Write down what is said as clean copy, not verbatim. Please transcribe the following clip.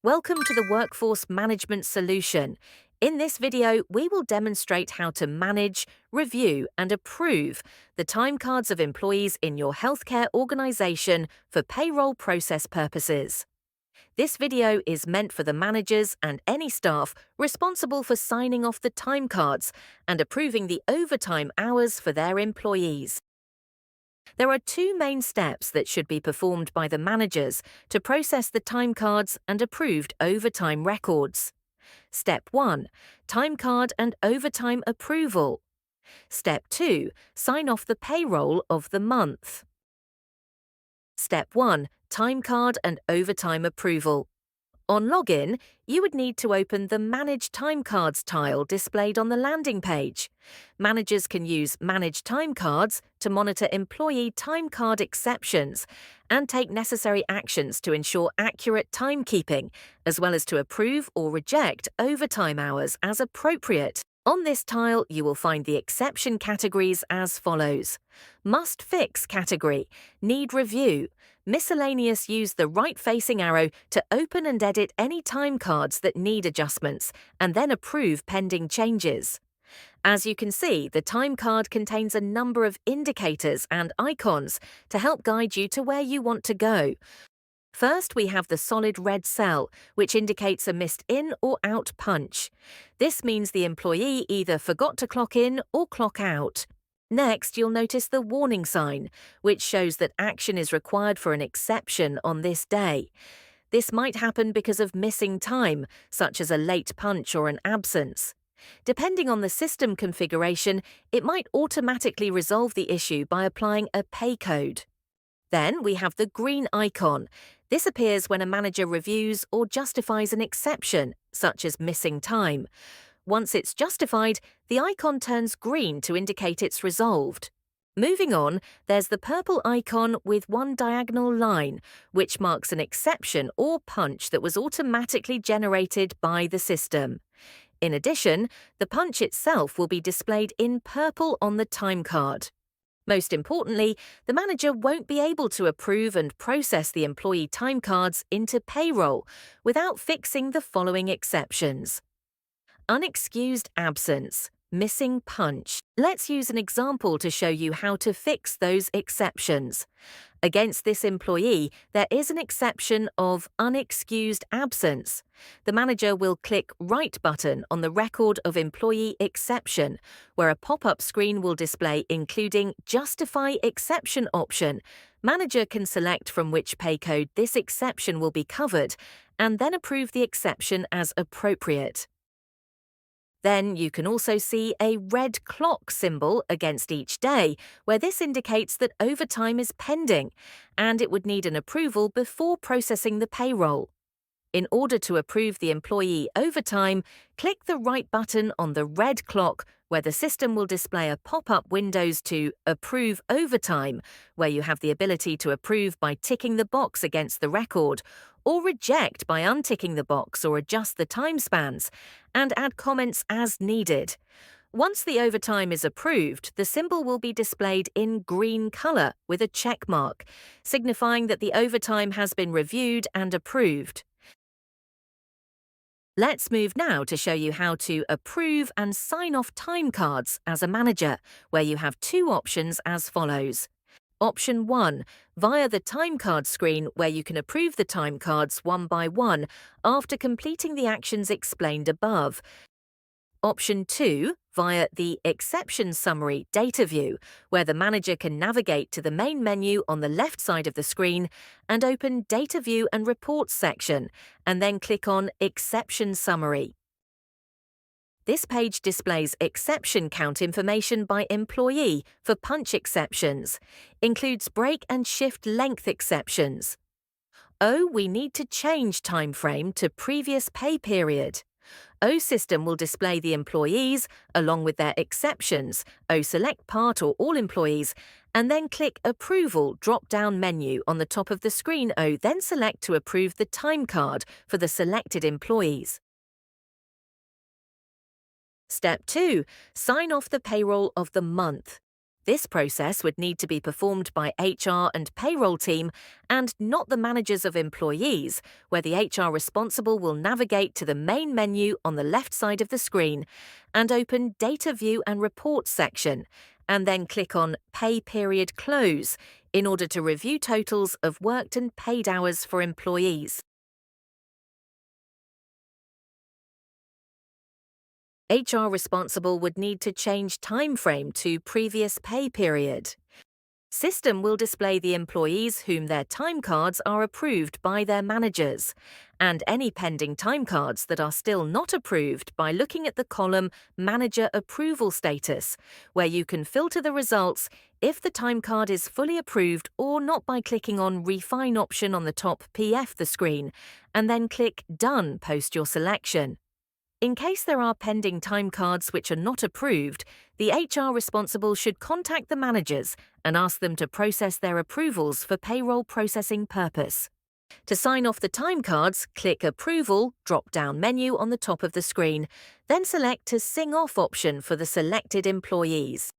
Welcome to the Workforce Management Solution. In this video, we will demonstrate how to manage, review, and approve the time cards of employees in your healthcare organization for payroll process purposes. This video is meant for the managers and any staff responsible for signing off the time cards and approving the overtime hours for their employees. There are two main steps that should be performed by the managers to process the time cards and approved overtime records. Step 1. Time card and overtime approval. Step 2. Sign off the payroll of the month. Step 1. Time card and overtime approval. On login, you would need to open the Manage Time Cards tile displayed on the landing page. Managers can use Manage Time Cards to monitor employee time card exceptions and take necessary actions to ensure accurate timekeeping, as well as to approve or reject overtime hours as appropriate. On this tile, you will find the exception categories as follows. Must Fix category, Need Review. Miscellaneous, use the right-facing arrow to open and edit any time cards that need adjustments, and then approve pending changes. As you can see, the time card contains a number of indicators and icons to help guide you to where you want to go. First, we have the solid red cell, which indicates a missed in or out punch. This means the employee either forgot to clock in or clock out. Next, you'll notice the warning sign, which shows that action is required for an exception on this day. This might happen because of missing time, such as a late punch or an absence. Depending on the system configuration, it might automatically resolve the issue by applying a pay code. Then we have the green icon. This appears when a manager reviews or justifies an exception, such as missing time. Once it's justified, the icon turns green to indicate it's resolved. Moving on, there's the purple icon with one diagonal line, which marks an exception or punch that was automatically generated by the system. In addition, the punch itself will be displayed in purple on the time card. Most importantly, the manager won't be able to approve and process the employee time cards into payroll without fixing the following exceptions. Unexcused absence, missing punch. Let's use an example to show you how to fix those exceptions. Against this employee, there is an exception of unexcused absence. The manager will click Right button on the record of employee exception, where a pop-up screen will display including Justify Exception option. Manager can select from which pay code this exception will be covered, and then approve the exception as appropriate. Then you can also see a red clock symbol against each day, where this indicates that overtime is pending, and it would need an approval before processing the payroll. In order to approve the employee overtime, click the right button on the red clock, where the system will display a pop-up windows to Approve Overtime, where you have the ability to approve by ticking the box against the record, or reject by unticking the box or adjust the time spans, and add comments as needed. Once the overtime is approved, the symbol will be displayed in green color with a check mark, signifying that the overtime has been reviewed and approved. Let's move now to show you how to approve and sign off time cards as a manager, where you have two options as follows. Option 1, via the time card screen, where you can approve the time cards one by one after completing the actions explained above. Option 2, via the Exception Summary data view, where the manager can navigate to the main menu on the left side of the screen and open Data View and Reports section, and then click on Exception Summary. This page displays exception count information by employee for punch exceptions, includes break and shift length exceptions. We need to change time frame to previous pay period. System will display the employees along with their exceptions, select part or all employees, and then click Approval drop-down menu on the top of the screen. Then select to approve the time card for the selected employees. Step 2. Sign off the payroll of the month. This process would need to be performed by HR and payroll team and not the managers of employees, where the HR responsible will navigate to the main menu on the left side of the screen and open Data View and Reports section, and then click on Pay Period Close in order to review totals of worked and paid hours for employees. HR responsible would need to change timeframe to previous pay period. System will display the employees whom their time cards are approved by their managers, and any pending time cards that are still not approved by looking at the column Manager Approval Status, where you can filter the results if the time card is fully approved or not by clicking on Refine option on the top PF the screen, and then click Done post your selection. In case there are pending time cards which are not approved, the HR responsible should contact the managers and ask them to process their approvals for payroll processing purpose. To sign off the time cards, click Approval drop-down menu on the top of the screen, then select to Sing Off option for the selected employees.